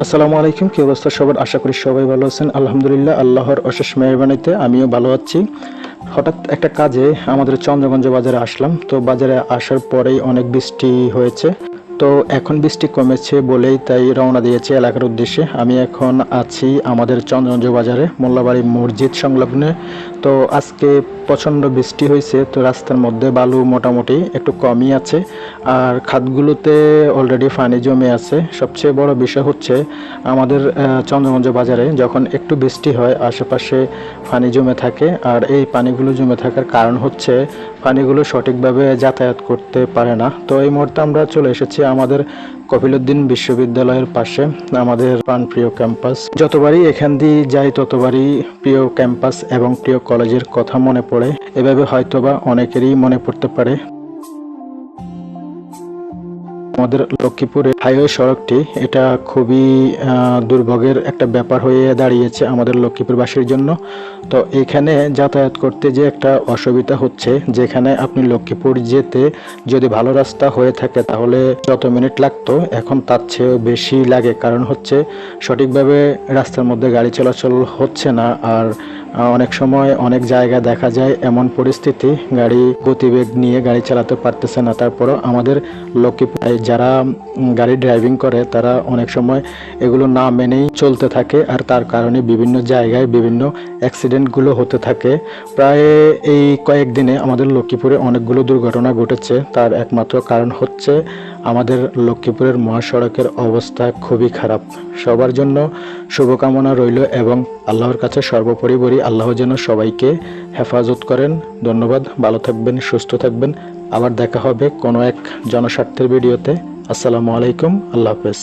আসসালামু আলাইকুম। কি অবস্থা সবার? আশা করি সবাই ভালো আছেন। আলহামদুলিল্লাহ, আল্লাহর অশেষ মেহেরবানিতে আমিও ভালো আছি। হঠাৎ একটা কাজে আমাদের চন্দ্রগঞ্জ বাজারে আসলাম। তো বাজারে আসার পরেই অনেক বৃষ্টি হয়েছে। তো এখন বৃষ্টি কমেছে বলেই তাই রওনা দিয়েছি এলাকার উদ্দেশ্যে। আমি এখন আছি আমাদের চন্দ্রগঞ্জ বাজারে মোল্লাবাড়ি মসজিদ সংলগ্নে। তো আজকে প্রচণ্ড বৃষ্টি হয়েছে, তো রাস্তার মধ্যে বালু মোটামুটি একটু কমই আছে, আর খাতগুলোতে অলরেডি পানি জমে আছে। সবচেয়ে বড় বিষয় হচ্ছে আমাদের চন্দ্রগঞ্জ বাজারে যখন একটু বৃষ্টি হয় আশেপাশে পানি জমে থাকে, আর এই পানিগুলো জমে থাকার কারণ হচ্ছে পানিগুলো সঠিকভাবে যাতায়াত করতে পারে না। তো এই মুহূর্তে আমরা চলে এসেছি আমাদের কপিলউদ্দিন বিশ্ববিদ্যালয়ের পাশে, আমাদের প্রাণপ্রিয় ক্যাম্পাস। যতবারই এখান দিয়ে যাই ততবারই প্রিয় ক্যাম্পাস এবং প্রিয় কলেজের কথা মনে পড়ে। এভাবে হয়তোবা অনেকেরই মনে পড়তে পারে। আমাদের লক্ষ্মীপুরে হাইওয়ে সড়কটি এটা খুবই দুর্ভোগের একটা ব্যাপার হয়ে দাঁড়িয়েছে আমাদের লক্ষ্মীপুরবাসীর জন্য। তো এখানে যাতায়াত করতে যে একটা অসুবিধা হচ্ছে, যেখানে আপনি লক্ষ্মীপুর যেতে যদি ভালো রাস্তা হয়ে থাকে তাহলে যত মিনিট লাগতো এখন তার চেয়েও বেশি লাগে। কারণ হচ্ছে সঠিকভাবে রাস্তার মধ্যে গাড়ি চলাচল হচ্ছে না, আর অনেক সময় অনেক জায়গায় দেখা যায় এমন পরিস্থিতি গাড়ি গতিবেগ নিয়ে গাড়ি চালাতে পারতেছে না। তারপরও আমাদের লক্ষ্মীপুর যারা গাড়ি ড্রাইভিং করে তারা অনেক সময় এগুলো না মেনেই চলতে থাকে, আর তার কারণে বিভিন্ন জায়গায় বিভিন্ন অ্যাক্সিডেন্টগুলো হতে থাকে। প্রায় এই কয়েকদিনে আমাদের লক্ষ্মীপুরে অনেকগুলো দুর্ঘটনা ঘটেছে। তার একমাত্র কারণ হচ্ছে আমাদের লক্ষ্মীপুরের মহাসড়কের অবস্থা খুবই খারাপ। সবার জন্য শুভকামনা রইল এবং আল্লাহর কাছে সর্বোপরি বলি আল্লাহ যেন সবাইকে হেফাজত করেন। ধন্যবাদ, ভালো থাকবেন, সুস্থ থাকবেন। আবার দেখা হবে কোনো এক জনস্বার্থের ভিডিওতে। আসসালামু আলাইকুম, আল্লাহ হাফেজ।